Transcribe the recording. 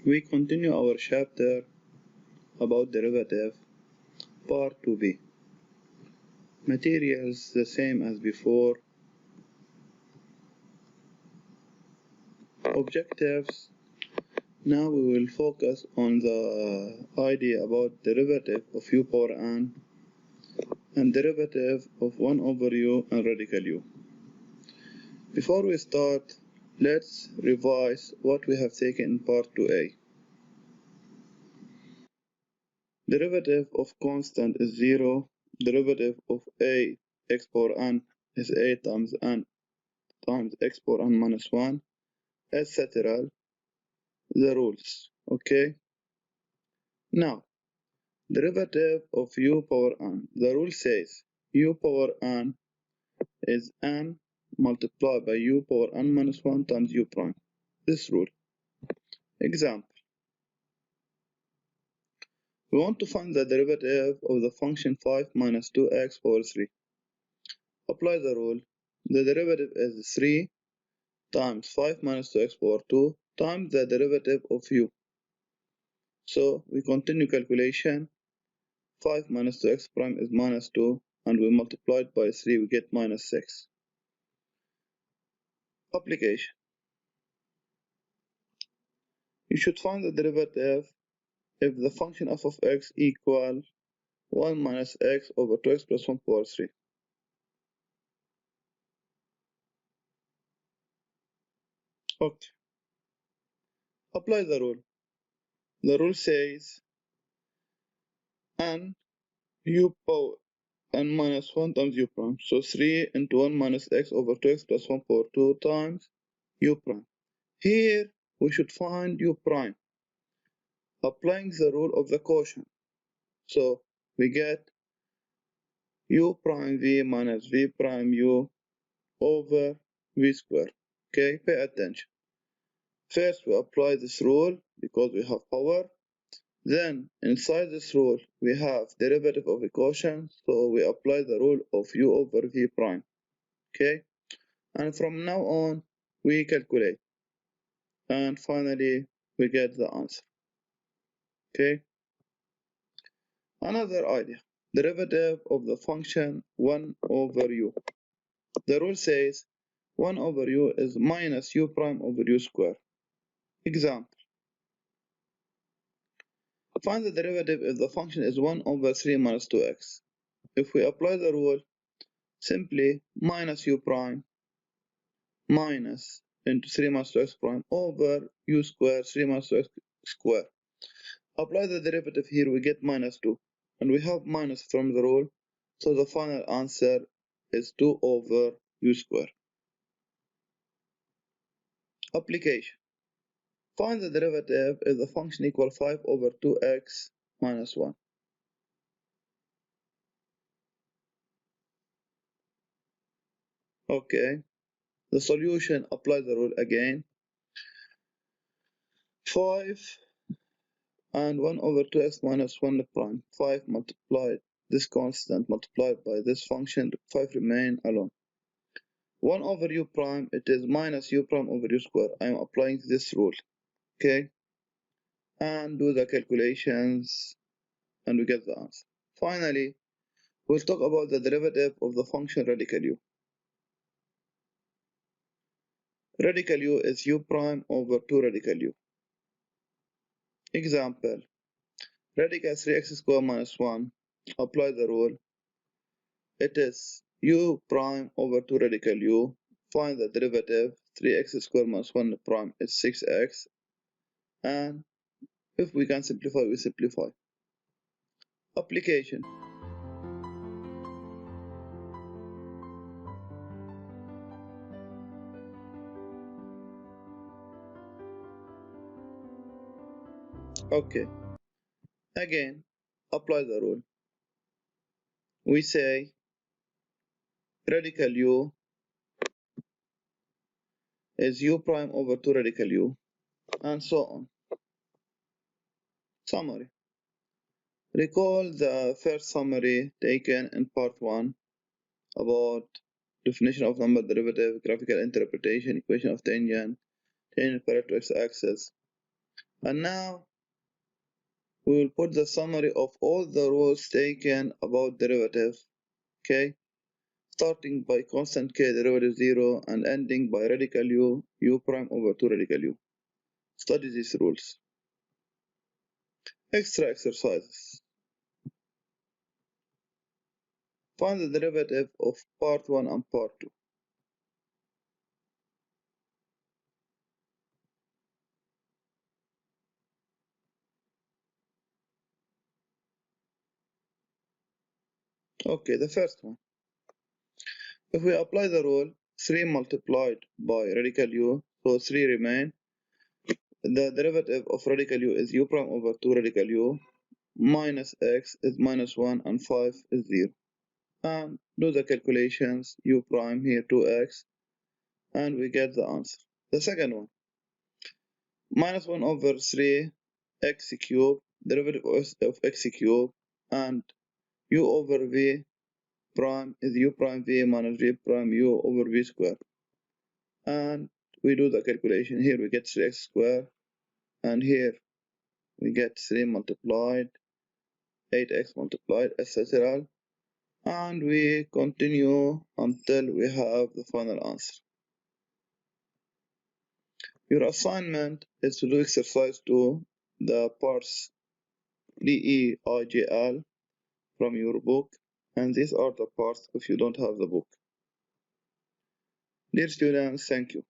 We continue our chapter about derivative, part 2b. Materials the same as before. Objectives. Now we will focus on the idea about derivative of u power n and derivative of 1 over u and radical u. Before we start, let's revise what we have taken in part 2a. Derivative of constant is 0. Derivative of a x power n is a times n times x power n minus 1, etc. The rules. Okay. Now, derivative of u power n. The rule says u power n is n multiplied by u power n minus 1 times u prime. This rule. Example. We want to find the derivative of the function 5 minus 2x over 3. Apply the rule. The derivative is 3 times 5 minus 2x power 2 times the derivative of u. So we continue calculation. 5 minus 2x prime is minus 2, and we multiply it by 3, we get minus 6. Application. You should find the derivative if the function f of x equal 1 minus x over 2x plus 1 power 3. Okay. Apply the rule. The rule says n u power n minus 1 times u prime. So 3 into 1 minus x over 2x plus 1 power 2 times u prime. Here we should find u prime, applying the rule of the quotient. So we get u prime v minus v prime u over v squared. Okay, pay attention. First we apply this rule because we have power. Then inside this rule we have derivative of a quotient, so we apply the rule of u over v prime. Okay, and from now on we calculate, and finally we get the answer. Okay, another idea. Derivative of the function 1 over u. The rule says 1 over u is minus u prime over u squared. Example. Find the derivative if the function is 1 over 3 minus 2x. If we apply the rule, simply minus u prime minus into 3 minus 2x prime over u squared 3 minus 2x squared. Apply the derivative here, we get minus 2. And we have minus from the rule, so the final answer is 2 over u squared. Application. Find the derivative if the function equal 5 over 2x minus 1. Okay, the solution, apply the rule again. 5 and 1 over 2x minus 1 prime. 5 multiplied, this constant multiplied by this function, 5 remain alone. 1 over u prime, it is minus u prime over u squared. I am applying this rule. Okay, and do the calculations, and we get the answer. Finally, we'll talk about the derivative of the function radical u. Radical u is u prime over 2 radical u. Example. Radical 3x squared minus 1. Apply the rule. It is u prime over 2 radical u. Find the derivative. 3x squared minus 1 prime is 6x. And if we can simplify, we simplify. Application. Okay. Again, apply the rule. We say radical u is u prime over 2 radical u, and so on. Summary. Recall the first summary taken in part 1 about definition of number derivative, graphical interpretation, equation of tangent, tangent parallel to x-axis, And now we will put the summary of all the rules taken about derivative, okay? Starting by constant k derivative 0 and ending by radical u prime over 2 radical u. Study these rules. Extra exercises. Find the derivative of part 1 and part 2. Okay, the first one. If we apply the rule 3 multiplied by radical u, so 3 remain. The derivative of radical u is u prime over 2 radical u, minus x is minus 1 and 5 is 0. And do the calculations, u prime here 2x, and we get the answer. The second one, minus 1 over 3 x cubed, derivative of x cubed, and u over v prime is u prime v minus v prime u over v squared. And we do the calculation. Here we get 3x squared, and here we get 3 multiplied 8x multiplied, etc. And we continue until we have the final answer. Your assignment is to do exercise 2, the parts DEIGL from your book, and these are the parts if you don't have the book. Dear students, thank you.